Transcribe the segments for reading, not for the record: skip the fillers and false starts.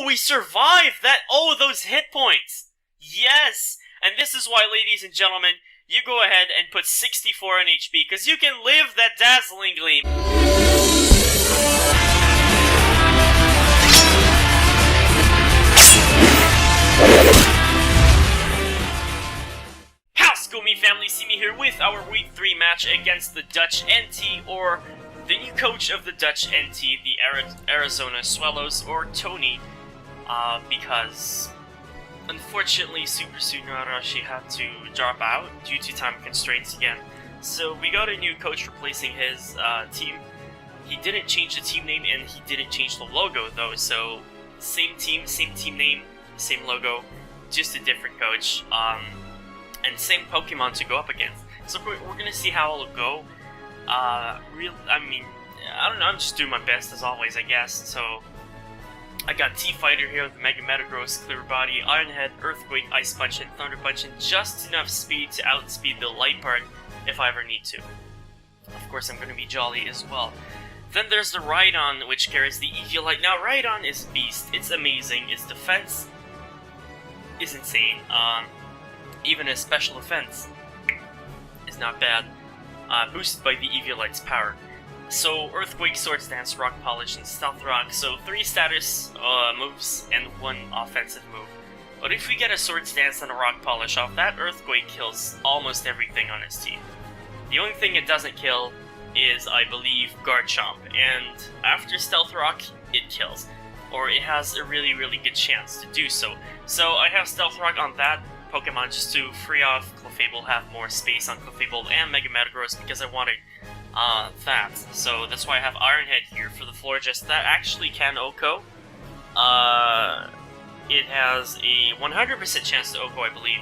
Oh, we survived that! Oh, those hit points! Yes! And this is why, ladies and gentlemen, you go ahead and put 64 on HP, because you can live that dazzling gleam. How's it going, me family? C.Mea here with our Week 3 match against the Dutch EnTea, or the new coach of the Dutch EnTea, the Arizona Swallows, or Tony, because unfortunately Super Tsunarashi had to drop out due to time constraints again. So we got a new coach replacing his team. He didn't change the team name and he didn't change the logo though, so same team name, same logo, just a different coach, and same Pokemon to go up against. So we're gonna see how it'll go. I don't know, I'm just doing my best as always, I guess. So I got T-Fighter here with Mega Metagross, Clear Body, Iron Head, Earthquake, Ice Punch, and Thunder Punch, and just enough speed to outspeed the Light part if I ever need to. Of course, I'm going to be Jolly as well. Then there's the Rhydon, which carries the Eviolite. Now, Rhydon is beast. It's amazing. Its defense is insane. Even his special defense is not bad, boosted by the Eviolite's power. So, Earthquake, Swords Dance, Rock Polish, and Stealth Rock. So, 3 status moves and 1 offensive move. But if we get a Swords Dance and a Rock Polish off, that Earthquake kills almost everything on his team. The only thing it doesn't kill is, I believe, Garchomp. And after Stealth Rock, it kills. Or it has a really, really good chance to do so. So, I have Stealth Rock on that Pokemon just to free off Clefable, have more space on Clefable and Mega Metagross because I wanted that. So that's why I have Iron Head here for the Florges. That actually can OHKO. It has a 100% chance to OHKO, I believe.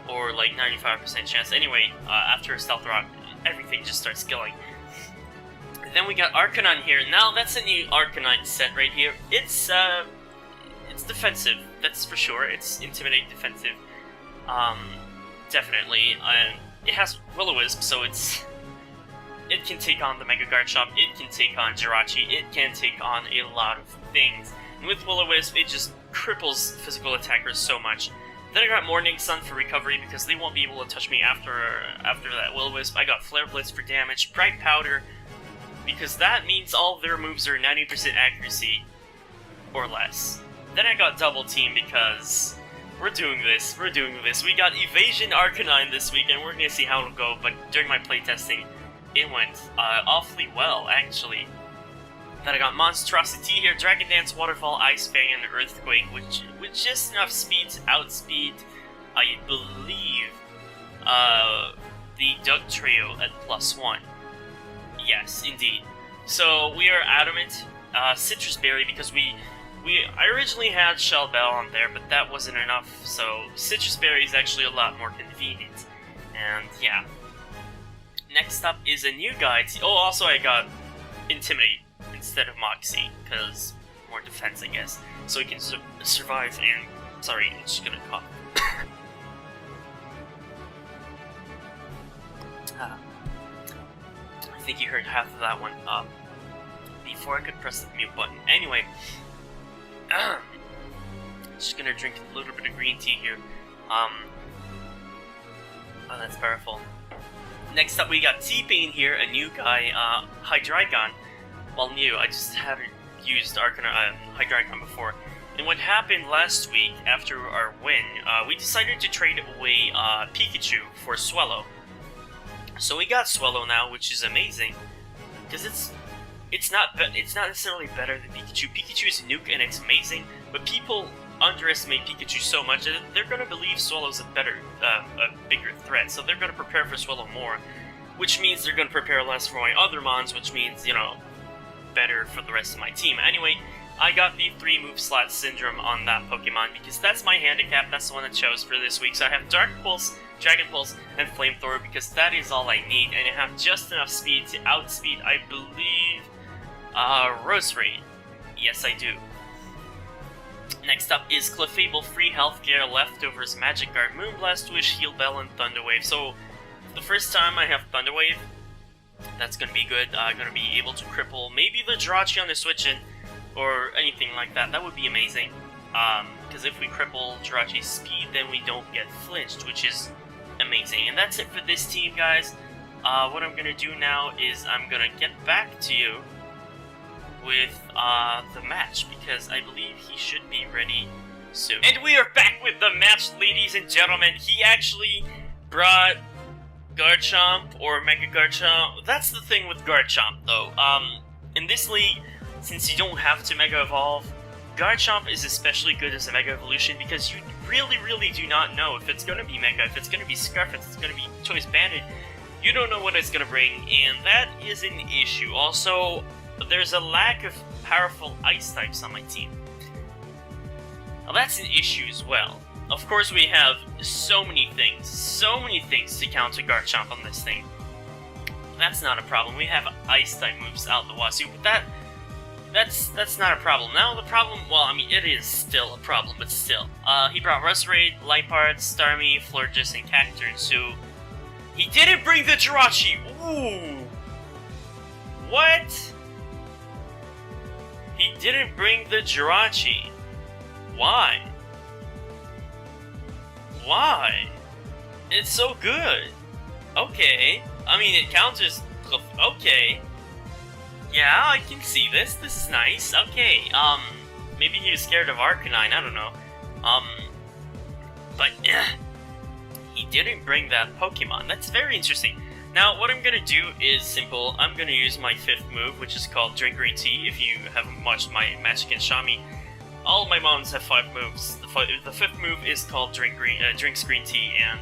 Or like 95% chance. Anyway, after Stealth Rock, everything just starts killing. Then we got Arcanine here. Now that's a new Arcanine set right here. It's defensive, that's for sure. It's Intimidate defensive. Definitely. It has Will-O-Wisp, so it can take on the Mega Garchomp, it can take on Jirachi, it can take on a lot of things. And with Will-O-Wisp, it just cripples physical attackers so much. Then I got Morning Sun for recovery because they won't be able to touch me after that Will-O-Wisp. I got Flare Blitz for damage, Bright Powder, because that means all their moves are 90% accuracy or less. Then I got Double Team because we're doing this. We got Evasion Arcanine this week, and we're gonna see how it'll go, but during my playtesting, it went awfully well, actually. Then I got Monstrosity here, Dragon Dance, Waterfall, Ice Fang, and Earthquake, which with just enough speed to outspeed, I believe, the Doug Trio at +1. Yes, indeed. So we are adamant. Citrus Berry, because I originally had Shell Bell on there, but that wasn't enough, so Citrus Berry is actually a lot more convenient. And yeah. Next up is a new guy. Oh, also I got Intimidate instead of Moxie, because more defense, I guess. So he can survive and... Sorry, I'm just gonna cough. I think you heard half of that one before I could press the mute button. Anyway, just gonna drink a little bit of green tea here. Oh, that's powerful. Next up, we got T-Pain here, a new guy, Hydreigon. Well, new, I just haven't used Hydreigon before. And what happened last week, after our win, we decided to trade away Pikachu for Swellow. So we got Swellow now, which is amazing, because it's not necessarily better than Pikachu. Pikachu is a nuke and it's amazing, but people underestimate Pikachu so much that they're going to believe Swellow's a bigger threat, so they're going to prepare for Swellow more, which means they're going to prepare less for my other mons, which means, you know, better for the rest of my team. Anyway, I got the 3-move slot syndrome on that Pokemon because that's my handicap, that's the one I chose for this week. So I have Dark Pulse, Dragon Pulse, and Flamethrower because that is all I need, and I have just enough speed to outspeed, I believe, Roserade. Yes, I do. Next up is Clefable, Free Healthcare, Leftovers, Magic Guard, Moonblast, Wish, Heal Bell, and Thunder Wave. So, the first time I have Thunder Wave, that's gonna be good. I'm gonna be able to cripple maybe the Jirachi on the switch in, or anything like that. That would be amazing. because if we cripple Jirachi's speed, then we don't get flinched, which is amazing. And that's it for this team, guys. What I'm gonna do now is I'm gonna get back to you with the match, because I believe he should be ready soon. And we are back with the match, ladies and gentlemen. He actually brought Garchomp, or Mega Garchomp. That's the thing with Garchomp, though. In this league, since you don't have to Mega Evolve, Garchomp is especially good as a Mega Evolution because you really do not know if it's going to be Mega, if it's going to be Scarf, if it's going to be Choice Banded. You don't know what it's going to bring, and that is an issue. Also, there's a lack of powerful Ice types on my team. Now that's an issue as well. Of course, we have so many things to counter Garchomp on this thing. That's not a problem. We have Ice type moves out the wazoo, but that's not a problem. Now the problem, well, I mean, it is still a problem, but still. He brought Roserade, Liepard, Starmie, Florges, and Cacturne, so he didn't bring the Jirachi! Ooh! What? He didn't bring the Jirachi. Why? Why? It's so good. Okay. I mean, it counters... Okay. Yeah, I can see this. This is nice. Okay, maybe he was scared of Arcanine, I don't know. But, he didn't bring that Pokemon. That's very interesting. Now, what I'm gonna do is simple. I'm gonna use my 5th move, which is called Drink Green Tea. If you haven't watched my match against Xiaomi, all of my mons have 5 moves. The 5th move is called Drinks Green Tea, and,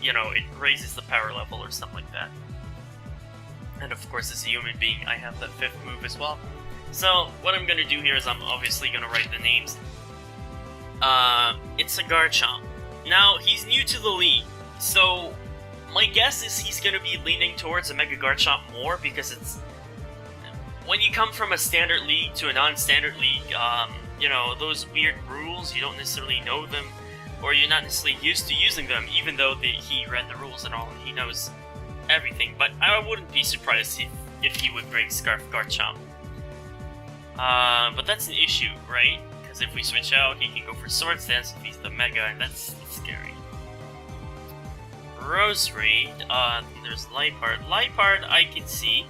you know, it raises the power level or something like that. And of course, as a human being, I have the 5th move as well. So, what I'm gonna do here is I'm obviously gonna write the names. It's a Garchomp. Now, he's new to the league, so my guess is he's gonna be leaning towards a Mega Garchomp more, because it's... When you come from a standard league to a non-standard league, you know, those weird rules, you don't necessarily know them, or you're not necessarily used to using them, even though he read the rules and all, and he knows everything. But I wouldn't be surprised if he would bring Scarf Garchomp. But that's an issue, right? Because if we switch out, he can go for Swords Dance if he's the Mega, and that's scary. Roserade, there's Liepard. Liepard, I can see.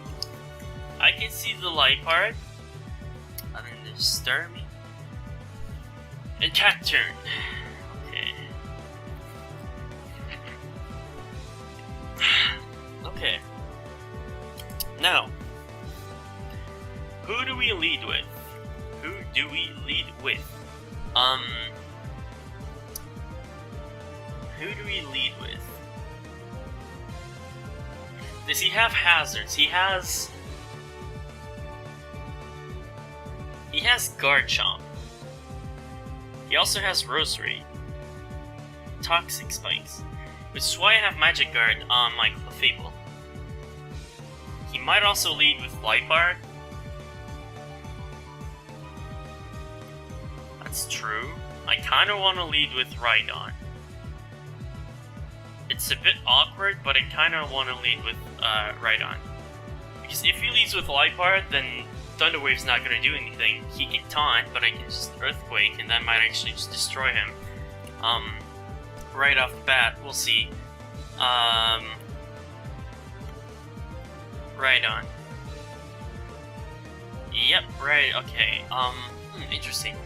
I can see the Liepard. And then there's Starmie. And Cacturne. Okay. Okay. Now, who do we lead with? Who do we lead with? Who do we lead with? Does he have hazards? He has Garchomp. He also has Roserade. Toxic Spikes. Which is why I have Magic Guard on my Clefable. He might also lead with Liepard. That's true. I kind of want to lead with Rhydon. It's a bit awkward, but I kind of want to lead with Rhydon. Because if he leads with Liepard, then Thunder Wave's not going to do anything. He can taunt, but I can just Earthquake, and that might actually just destroy him. Right off the bat, we'll see. Rhydon. Yep, right, okay. Interesting.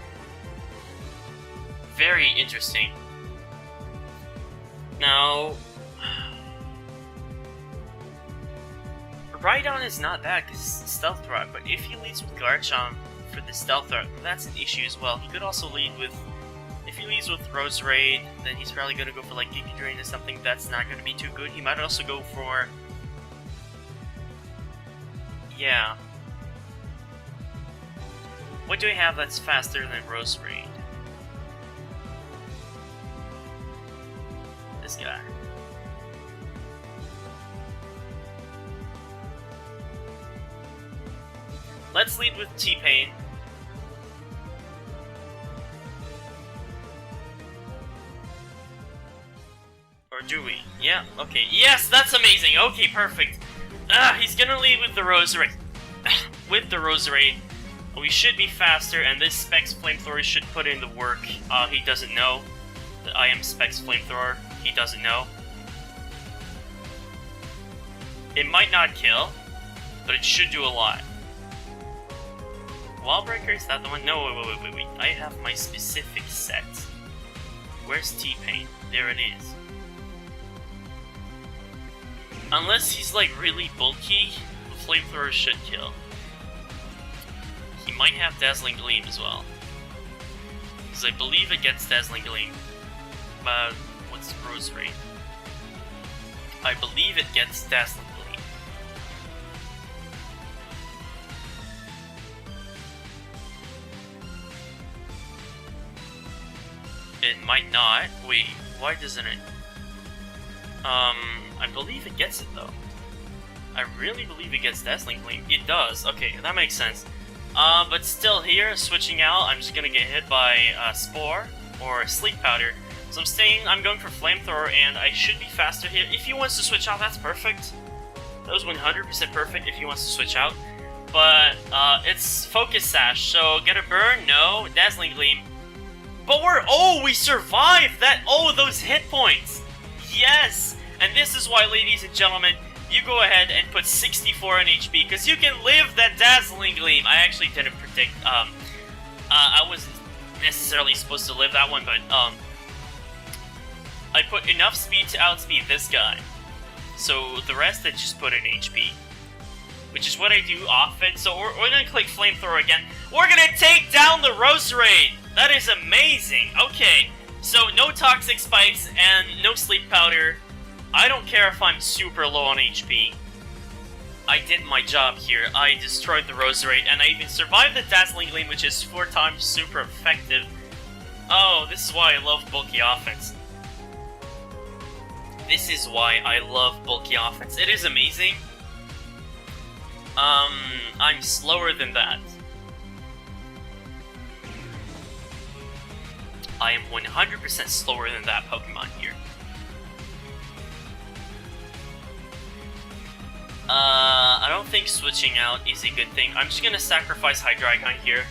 Very interesting. Now, Rhydon is not bad because Stealth Rock, but if he leads with Garchomp for the Stealth Rock, that's an issue as well. He could also lead with, if he leads with Roserade, then he's probably going to go for like Giga Drain or something. That's not going to be too good. He might also go for, yeah. What do we have that's faster than Roserade? This guy. Let's lead with T-Pain. Or do we? Yeah, okay. Yes, that's amazing! Okay, perfect. He's gonna lead with the Roserade. With the Roserade. We should be faster, and this Specs Flamethrower should put in the work. He doesn't know that I am Specs Flamethrower. He doesn't know. It might not kill, but it should do a lot. Wallbreaker, is that the one? No, wait. I have my specific set. Where's T-Pain? There it is. Unless he's like really bulky, the Flamethrower should kill. He might have Dazzling Gleam as well. Because I believe it gets Dazzling Gleam. But what's Rosary? I believe it gets Dazzling Gleam. It might not. Wait, why doesn't it? I believe it gets it though. I really believe it gets Dazzling Gleam. It does. Okay, that makes sense. But still here, switching out, I'm just gonna get hit by Spore or Sleep Powder. So I'm going for Flamethrower, and I should be faster here. If he wants to switch out, that's perfect. That was 100% perfect if he wants to switch out. But it's Focus Sash, so get a burn? No. Dazzling Gleam. But we survived that! Oh, those hit points! Yes! And this is why, ladies and gentlemen, you go ahead and put 64 on HP, because you can live that Dazzling Gleam. I actually didn't predict, I wasn't necessarily supposed to live that one, but, I put enough speed to outspeed this guy. So the rest I just put in HP. Which is what I do often, so we're gonna click Flamethrower again. We're gonna take down the Roserade! That is amazing! Okay, so no Toxic Spikes and no Sleep Powder. I don't care if I'm super low on HP. I did my job here. I destroyed the Roserade, and I even survived the Dazzling Gleam, which is 4 times super effective. Oh, this is why I love bulky offense. This is why I love bulky offense. It is amazing. I'm slower than that. I am 100% slower than that Pokemon here. I don't think switching out is a good thing. I'm just gonna sacrifice Hydreigon here.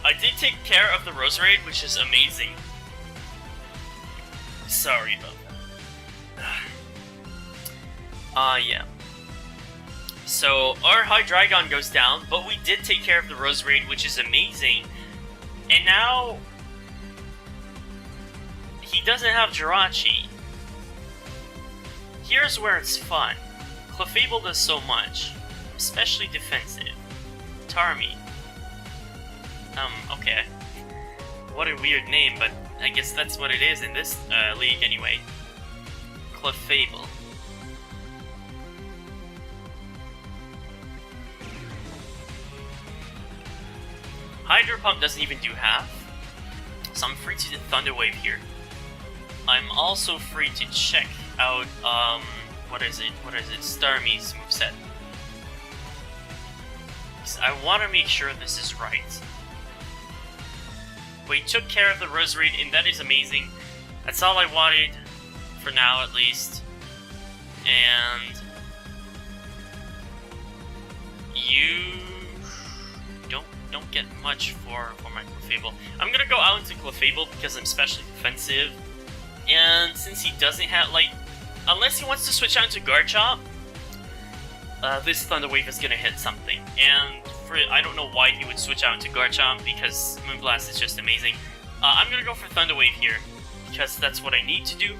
I did take care of the Roserade, which is amazing. Sorry about that. Yeah. So, our Hydreigon goes down, but we did take care of the Roserade, which is amazing. And now... he doesn't have Jirachi. Here's where it's fun. Clefable does so much, especially defensive. Tarmy. Okay. What a weird name, but I guess that's what it is in this league anyway. Clefable. Hydro Pump doesn't even do half, so I'm free to Thunder Wave here. I'm also free to check out, what is it, Starmie's moveset. I want to make sure this is right. We took care of the Roserade, and that is amazing. That's all I wanted, for now at least. And... you... don't get much for my Clefable. I'm gonna go out into Clefable because I'm specially defensive. And since he doesn't have, like... unless he wants to switch out to Garchomp, this Thunder Wave is gonna hit something. And I don't know why he would switch out into Garchomp, because Moonblast is just amazing. I'm gonna go for Thunder Wave here, because that's what I need to do.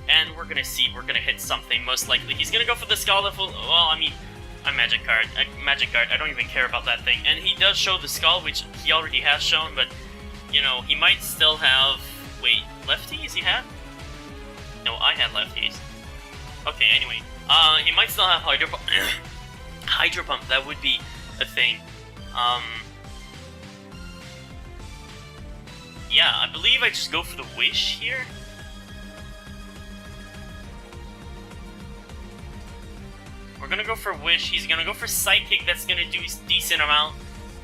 And we're gonna see, we're gonna hit something, most likely. He's gonna go for the Skull Level, well, I mean, I'm Magic Guard, I don't even care about that thing. And he does show the Skull, which he already has shown, but, you know, he might still have... wait, lefties he had? No, I had lefties. Okay, anyway. He might still have Hydro Pump. Hydro Pump, that would be a thing. Yeah, I believe I just go for the Wish here. We're gonna go for Wish. He's gonna go for Psychic. That's gonna do a decent amount.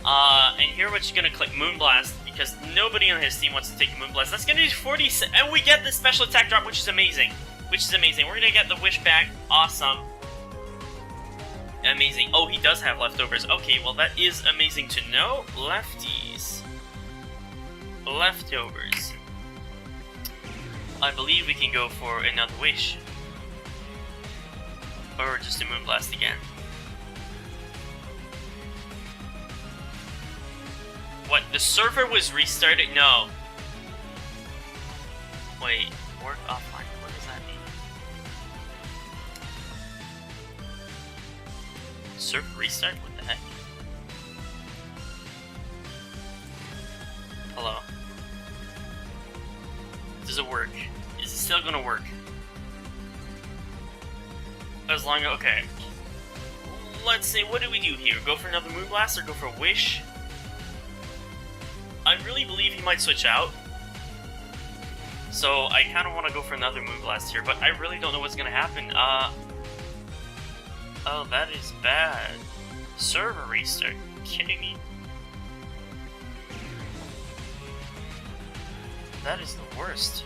And here we're just gonna click Moonblast, because nobody on his team wants to take Moonblast. That's gonna do 40, and we get the special attack drop, which is amazing. We're gonna get the Wish back. Awesome. Amazing. Oh, he does have leftovers. Okay, well that is amazing to know. Lefties. Leftovers. I believe we can go for another wish. Or just a Moonblast again. What? The server was restarted? No. Wait. Work offline. What does that mean? Server restart? What the heck? Hello? Does it work? Is it still gonna work? As long as... okay. Let's see, what do we do here? Go for another Moonblast or go for a Wish? I really believe he might switch out. So I kind of want to go for another Moonblast here, but I really don't know what's gonna happen. Oh, that is bad. Server restart. Are you kidding me? That is the worst.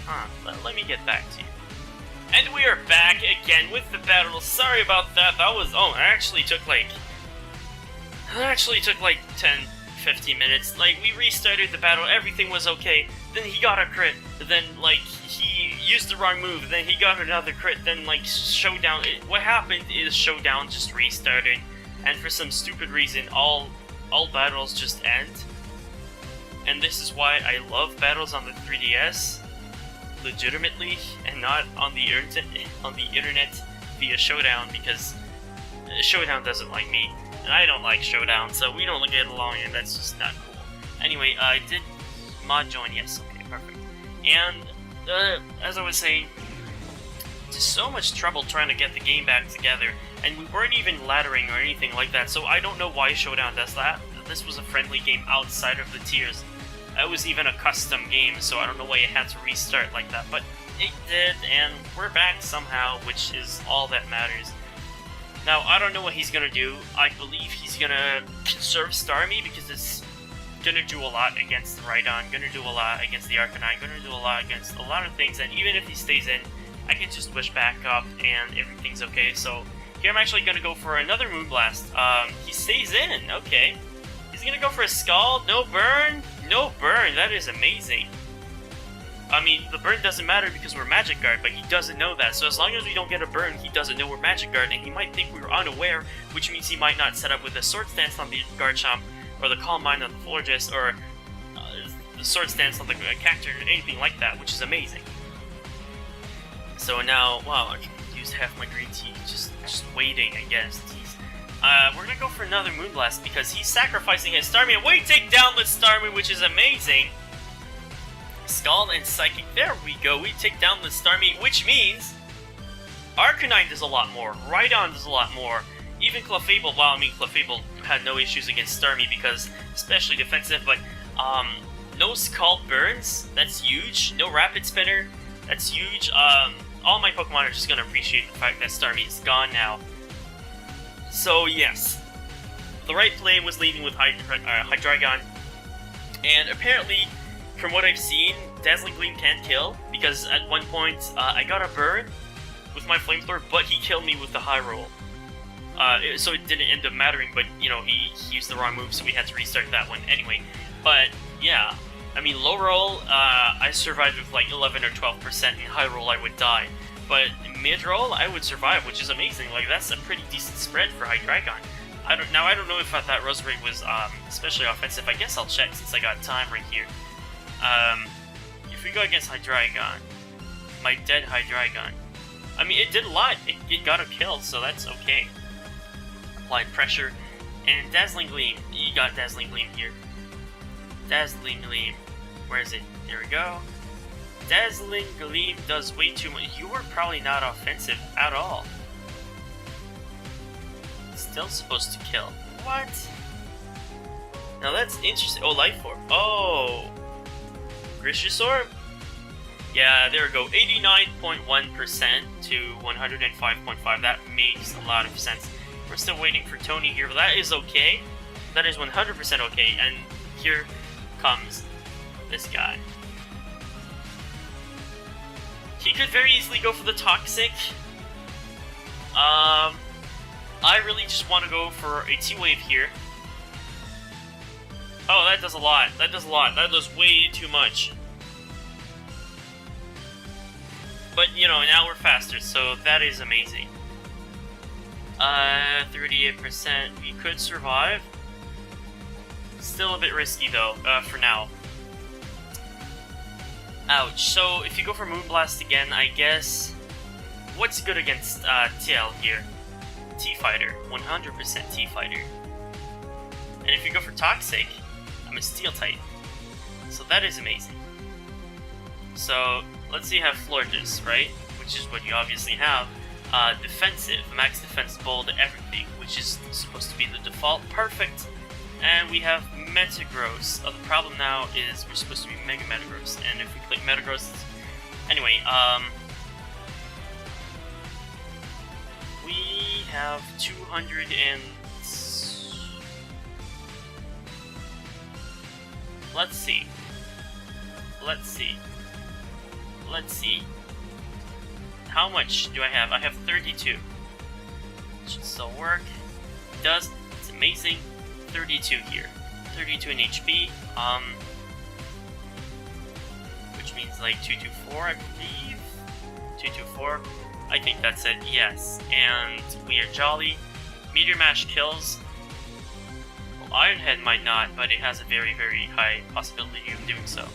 Huh, let me get back to you. And we are back again with the battle. Sorry about that. That was... oh, it actually took like 10, 15 minutes. Like, we restarted the battle, everything was okay. Then he got a crit. Then, like, he used the wrong move. Then he got another crit. Then, like, Showdown... what happened is Showdown just restarted. And for some stupid reason, all battles just end. And this is why I love battles on the 3DS. Legitimately, and not on the internet via Showdown, because Showdown doesn't like me, and I don't like Showdown, so we don't get along, and that's just not cool. Anyway, I did mod join, yes, okay, perfect. And, as I was saying, just so much trouble trying to get the game back together, and we weren't even laddering or anything like that, so I don't know why Showdown does that. This was a friendly game outside of the tiers. It was even a custom game, so I don't know why it had to restart like that, but it did, and we're back somehow, which is all that matters. Now, I don't know what he's gonna do. I believe he's gonna conserve Starmie, because it's gonna do a lot against the Rhydon, gonna do a lot against the Arcanine, gonna do a lot against a lot of things, and even if he stays in, I can just wish back up, and everything's okay. So, here I'm actually gonna go for another Moonblast. He stays in, okay. He's gonna go for a Scald, no burn? No burn, that is amazing. I mean, the burn doesn't matter because we're Magic Guard, but he doesn't know that. So as long as we don't get a burn, he doesn't know we're Magic Guard, and he might think we were unaware, which means he might not set up with a Sword Stance on the Garchomp, or the Calm Mind on the Florges, or the Sword Stance on the Cacturne, or anything like that, which is amazing. So now, wow, I can use half my green tea, just waiting, I guess. We're gonna go for another Moonblast because he's sacrificing his Starmie, and we take down the Starmie, which is amazing. Scald and Psychic, there we go, we take down the Starmie, which means Arcanine does a lot more, Rhydon does a lot more, even Clefable, well, I mean, Clefable had no issues against Starmie because, especially defensive, but, no Scald burns, that's huge, no Rapid Spinner, that's huge, all my Pokemon are just gonna appreciate the fact that Starmie is gone now. So yes, the right play was leading with Hydreigon, and apparently, from what I've seen, Dazzling Gleam can't kill, because at one point, I got a burn with my Flamethrower, but he killed me with the High Roll. So it didn't end up mattering, but, you know, he used the wrong move, so we had to restart that one anyway. But, yeah, I mean, low roll, I survived with like 11 or 12%, and high roll I would die. But mid-roll, I would survive, which is amazing. Like, that's a pretty decent spread for Hydreigon. I don't know if I thought Roserade was especially offensive. I guess I'll check since I got time right here. If we go against Hydreigon, my dead Hydreigon, I mean, it did a lot. It got a kill, so that's okay. Applied pressure, and Dazzling Gleam. You got Dazzling Gleam here. Dazzling Gleam. Where is it? There we go. Dazzling Gleam does way too much. You were probably not offensive at all. Still supposed to kill. What? Now that's interesting. Oh, Life Orb. Oh! Grishasaur? Yeah, there we go. 89.1% to 105.5. That makes a lot of sense. We're still waiting for Tony here, but that is okay. That is 100% okay. And here comes this guy. He could very easily go for the Toxic. I really just want to go for a T-Wave here. Oh, that does a lot. That does a lot. That does way too much. But, you know, now we're faster, so that is amazing. 38%. We could survive. Still a bit risky, though, for now. Ouch. So, if you go for Moonblast again, I guess... What's good against TL here? T-Fighter. 100% T-Fighter. And if you go for Toxic, I'm a Steel type. So that is amazing. So, let's say you have Florges, right? Which is what you obviously have. Defensive, max defense, bold, everything, which is supposed to be the default. Perfect. And we have Metagross. The problem now is we're supposed to be Mega Metagross. And if we click Metagross... Anyway, we have 200 and... Let's see. Let's see. Let's see. How much do I have? I have 32. Should still work. It does. It's amazing. 32 here. 32 in HP. Which means like 224, I believe. 224. I think that's it. Yes. And we are jolly. Meteor Mash kills. Ironhead might not, but it has a very, very high possibility of doing so.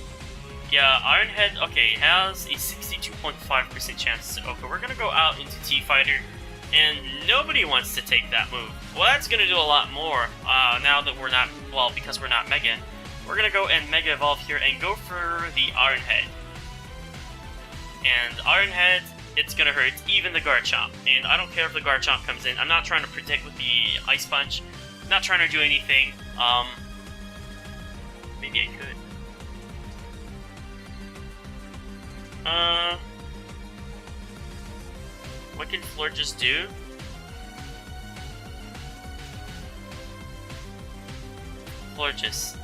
Yeah, Ironhead, okay, has a 62.5% chance to... Okay, we're gonna go out into T-Fighter, and nobody wants to take that move. Well, that's gonna do a lot more, now that we're not... Well, because we're not Mega. We're gonna go and Mega Evolve here and go for the Ironhead. And Ironhead, it's gonna hurt even the Garchomp. And I don't care if the Garchomp comes in. I'm not trying to predict with the Ice Punch. Not trying to do anything. Maybe I could. What can Florges do? Florges.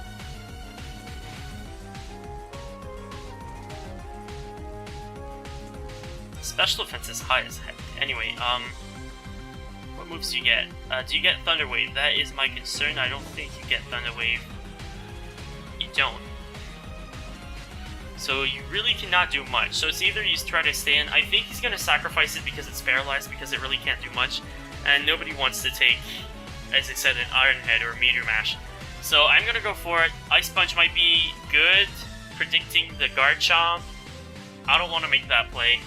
Special defense is high as heck. Anyway, what moves do you get? Do you get Thunder Wave? That is my concern. I don't think you get Thunder Wave. You don't. So you really cannot do much. So it's either you try to stay in. I think he's going to sacrifice it because it's paralyzed, because it really can't do much. And nobody wants to take, as I said, an Ironhead or Meteor Mash. So I'm going to go for it. Ice Punch might be good. Predicting the Garchomp. I don't want to make that play,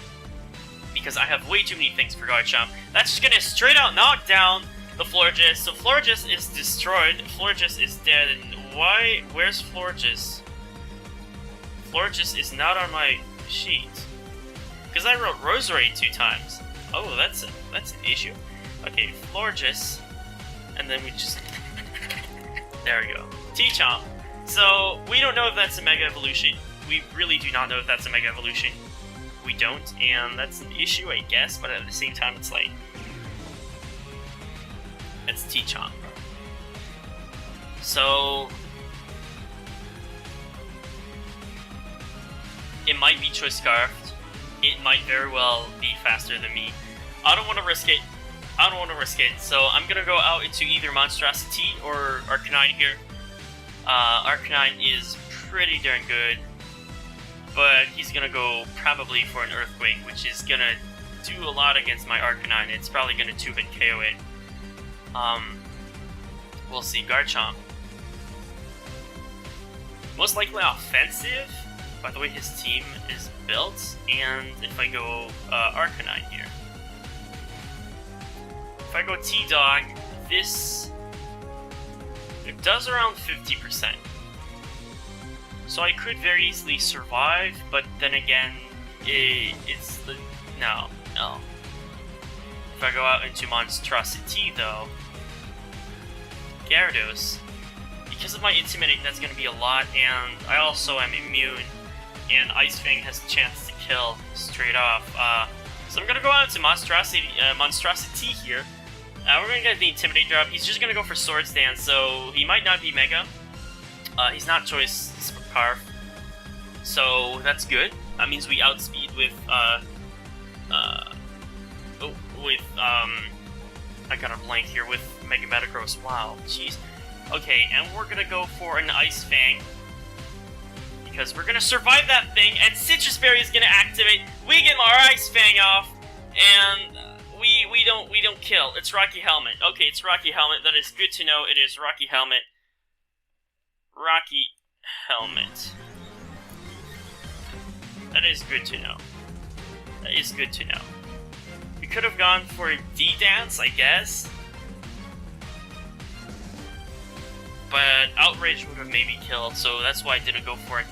because I have way too many things for Garchomp. That's just gonna straight out knock down the Florges. So Florges is destroyed. Florges is dead. And why? Where's Florges? Florges is not on my sheet. Because I wrote Roserade 2 times. Oh, that's an issue. Okay, Florges. And then we just... There we go. T-Chomp. So, we don't know if that's a Mega Evolution. We really do not know if that's a Mega Evolution. We don't, and that's an issue, I guess, but at the same time, it's like... It's T-Chomp. So... It might be Choice Scarfed. It might very well be faster than me. I don't want to risk it. I don't want to risk it, so I'm gonna go out into either Monstrosity or Arcanine here. Arcanine is pretty darn good, but he's gonna go probably for an Earthquake, which is gonna do a lot against my Arcanine. It's probably gonna 2-hit KO it. We'll see. Garchomp. Most likely offensive, by the way his team is built, and if I go Arcanine here. If I go T-Dog, this... It does around 50%. So I could very easily survive, but then again, it's the... No. If I go out into Monstrosity, though, Gyarados, because of my Intimidate, that's going to be a lot, and I also am immune, and Ice Fang has a chance to kill straight off. So I'm going to go out into Monstrosity here. We're going to get the Intimidate drop. He's just going to go for Swords Dance, so he might not be Mega. He's not Choice Scarf, so that's good. That means we outspeed with I got a blank here with Mega Metagross. Wow, jeez. Okay, and we're gonna go for an Ice Fang because we're gonna survive that thing, and Citrus Berry is gonna activate. We get our Ice Fang off, and we don't kill. It's Rocky Helmet. Okay, it's Rocky Helmet. That is good to know. It is Rocky Helmet. Rocky Helmet. That is good to know. That is good to know. We could have gone for a D-Dance, I guess. But Outrage would have maybe killed, so that's why I didn't go for it.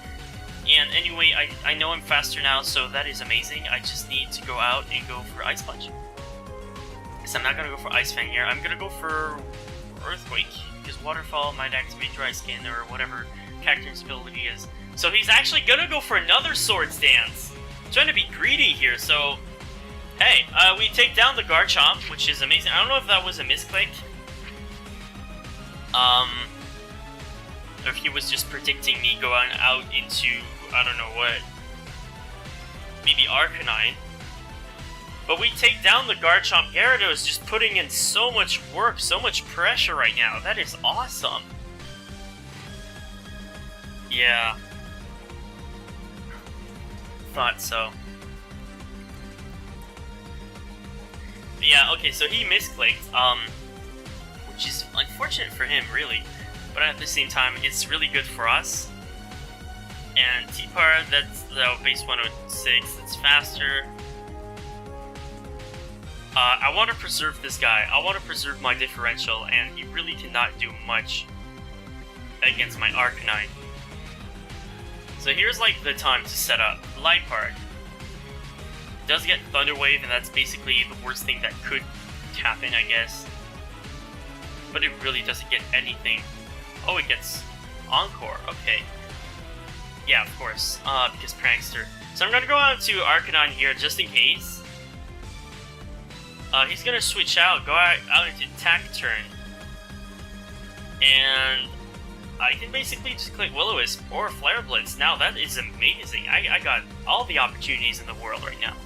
And anyway, I know I'm faster now, so that is amazing. I just need to go out and go for Ice Punch. So I'm not gonna go for Ice Fang here. I'm gonna go for Earthquake, because Waterfall might activate Dry Skin or whatever Cactuar's ability is. So he's actually gonna go for another Swords Dance. I'm trying to be greedy here, so... Hey, we take down the Garchomp, which is amazing. I don't know if that was a misclick. Or if he was just predicting me going out into, I don't know what. Maybe Arcanine. But we take down the Garchomp. Gyarados is just putting in so much work, so much pressure right now. That is awesome. Yeah. Thought so. Yeah, okay, so he misclicked, which is unfortunate for him, really. But at the same time, it's really good for us. And T-Par, that's the base 106, it's faster. I want to preserve this guy. I want to preserve my differential, and he really cannot do much against my Arcanine. So here's like the time to set up Light Part. It does get Thunder Wave, and that's basically the worst thing that could happen, I guess. But it really doesn't get anything. Oh, it gets Encore. Okay. Yeah, of course. Because Prankster. So I'm gonna go out to Arcanine here just in case. He's gonna switch out, go out into Attack Turn. And I can basically just click Will-O-Wisp or Flare Blitz. Now that is amazing. I got all the opportunities in the world right now.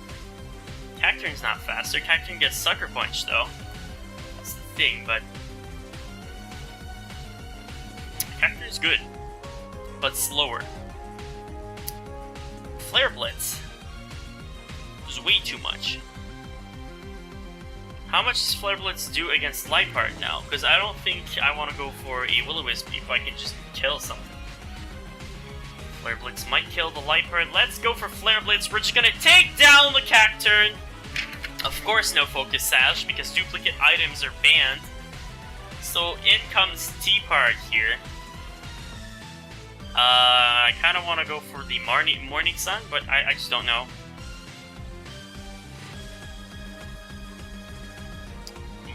Cacturn's not faster. Cacturn gets Sucker Punch though. That's the thing, but Cacturn's good, but slower. Flare Blitz is way too much. How much does Flare Blitz do against Light Part now? Because I don't think I want to go for a Will-O-Wisp if I can just kill something. Flare Blitz might kill the Light Part. Let's go for Flare Blitz. We're just gonna take down the Cacturn. Of course, no Focus Sash because duplicate items are banned. So in comes T-Part here. I kind of want to go for the Morning Sun, but I just don't know.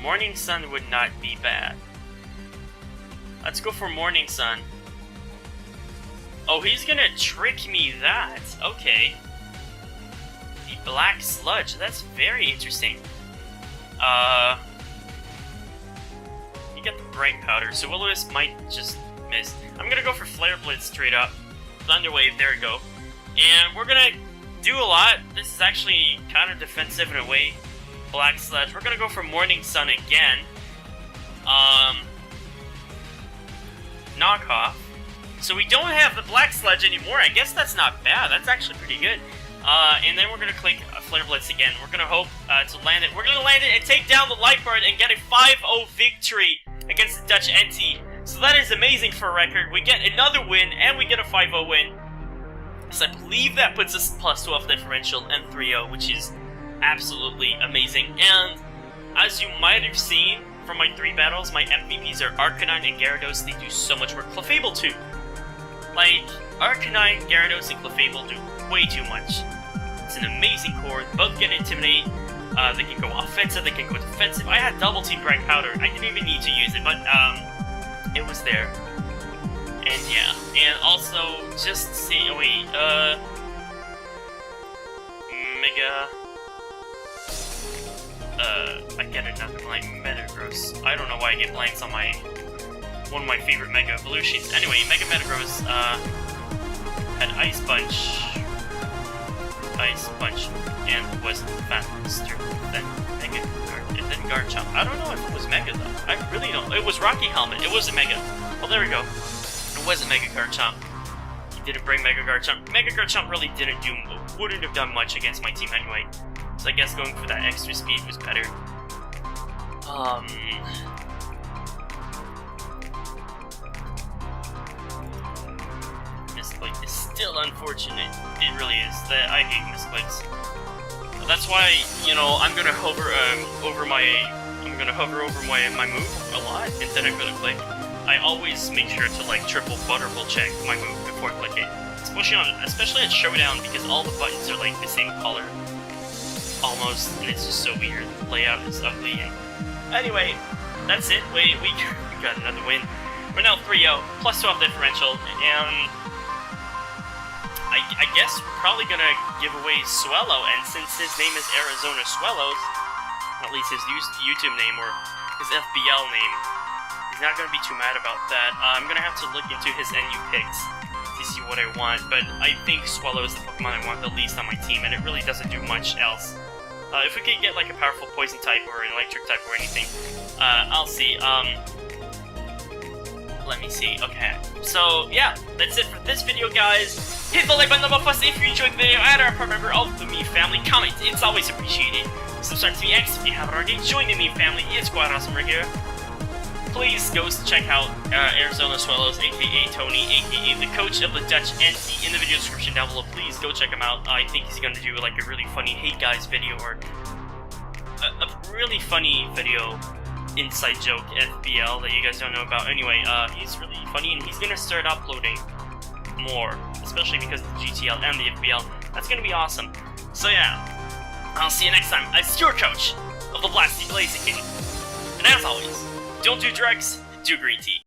Morning Sun would not be bad. Let's go for Morning Sun. Oh, he's gonna trick me that. Okay. The Black Sludge. That's very interesting. You get the Bright Powder, so Will-O-Wisp might just miss. I'm gonna go for Flare Blitz straight up. Thunder Wave, there we go. And we're gonna do a lot. This is actually kind of defensive in a way. Black Sludge. We're gonna go for Morning Sun again. Knockoff. So we don't have the Black Sludge anymore. I guess that's not bad. That's actually pretty good. And then we're gonna click Flare Blitz again. We're gonna hope to land it. We're gonna land it and take down the Light Part and get a 5-0 victory against the Dutch EnTea. So that is amazing for a record. We get another win and we get a 5-0 win. So I believe that puts us plus 12 differential and 3-0, which is absolutely amazing. And as you might have seen from my 3 battles, my MVPs are Arcanine and Gyarados. They do so much work. Clefable too. Like, Arcanine, Gyarados, and Clefable do way too much. It's an amazing core. They both get Intimidate. They can go offensive, they can go defensive. I had double team Bright Powder. I didn't even need to use it, but it was there. And yeah, and also just see. Oh wait, Mega. I get another like Metagross. I don't know why I get blanks on one of my favorite Mega Evolutions. Anyway, Mega Metagross had Ice Punch. Ice Punch and was faster than Mega Garchomp. I don't know if it was Mega though. I really don't. It was Rocky Helmet. It wasn't Mega. Well, there we go. It wasn't Mega Garchomp. He didn't bring Mega Garchomp. Mega Garchomp really wouldn't have done much against my team anyway. So I guess going for that extra speed was better. Misclick is still unfortunate. It really is. I hate misclicks. That's why, you know, I'm gonna hover over my move a lot instead of gonna click. I always make sure to like triple, quadruple check my move before clicking. Especially at Showdown, because all the buttons are like the same color. Almost, and it's just so weird. The layout is ugly. Anyway, that's it. We got another win. We're now 3-0, plus 12 differential, and I guess we're probably gonna give away Swellow, and since his name is Arizona Swellows, at least his YouTube name or his FBL name, he's not gonna be too mad about that. I'm gonna have to look into his NU picks to see what I want, but I think Swellow is the Pokemon I want the least on my team, and it really doesn't do much else. If we could get like a powerful poison type or an electric type or anything, I'll see. Let me see. Okay, so yeah, that's it for this video, guys. Hit the like button above us if you enjoyed the video and are a part member of the Me family. Comment, it's always appreciated. Subscribe to C.MeaX if you haven't already. Join the Me family, it's quite awesome right here. Please go check out Arizona Swellows, aka Tony, aka the coach of the Dutch EnTea, in the video description down below. Please go check him out. I think he's gonna do like a really funny "Hey guys" video or a really funny video, inside joke FBL that you guys don't know about. Anyway, he's really funny and he's gonna start uploading more, especially because of the GTL and the FBL. That's gonna be awesome. So yeah, I'll see you next time as your coach of the BlasTea Blaziken. And as always, don't do drugs, do green tea.